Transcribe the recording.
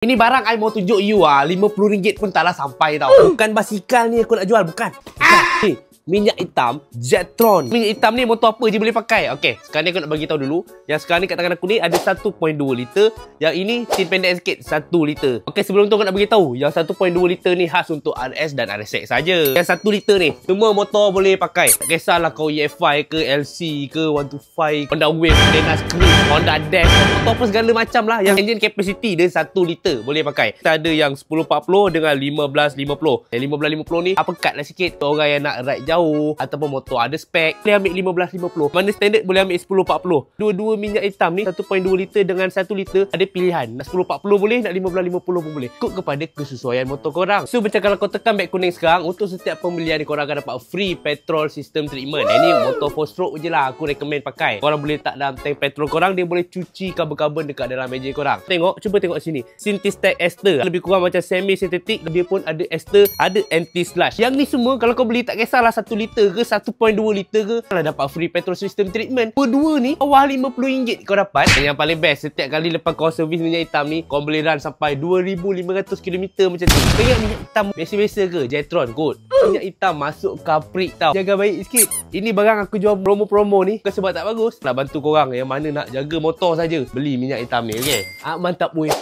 Ini barang I mau tunjuk you RM50 pun taklah sampai tau. Bukan basikal ni aku nak jual, bukan. Ni, minyak hitam Zetron. Minyak hitam ni motor apa je boleh pakai. Okey, sekarang ni aku nak bagi tahu dulu. Yang sekarang ni kat tangan aku ni ada 1.2 liter. Yang ini tin pendek sikit 1 liter. Okey, sebelum tu aku nak bagi tahu yang 1.2 liter ni khas untuk RS dan RSX saja. Yang 1 liter ni semua motor boleh pakai. Tak kisahlah kau EFI ke LC ke 125, Honda Wave, Denaz Crew, Honda Dash, motor apa segala macam lah. Yang engine capacity dia 1 liter boleh pakai. Kita ada yang 1040 dengan 1550. Yang 1550 ni apa cut lah sikit. Orang yang nak ride jauh ataupun motor ada spek boleh ambil 1550. Mana standard boleh ambil 1040. Dua-dua minyak hitam ni 1.2 liter dengan 1 liter ada pilihan. Nak 1040 boleh, nak 1550 pun boleh. Ikut kepada kesesuaian motor korang. So macam kalau kau tekan beg kuning sekarang, untuk setiap pembelian korang akan dapat free petrol system treatment. Ini motor 4 stroke je lah aku recommend pakai. Korang boleh letak dalam tank petrol korang, dia boleh cuci karbon-karbon dekat dalam meja korang. Cuba tengok sini. Synthestack ester. Lebih kurang macam semi sintetik. Dia pun ada ester, ada anti slush. Yang ni semua kalau kau beli tak kisahlah 1 liter ke 1.2 liter ke, kalau dapat free petrol system treatment. Berdua ni bawah RM50 kau dapat. Dan yang paling best, setiap kali lepas kau servis minyak hitam ni, kau boleh run sampai 2,500 km macam tu. Tengok minyak hitam biasa-biasa ke? Zetron kot. Minyak hitam masuk kaprik tau. Jaga baik sikit. Ini barang aku jual promo-promo ni bukan sebab tak bagus. Nak bantu korang yang mana nak jaga motor saja, beli minyak hitam ni, okey? Mantap weh.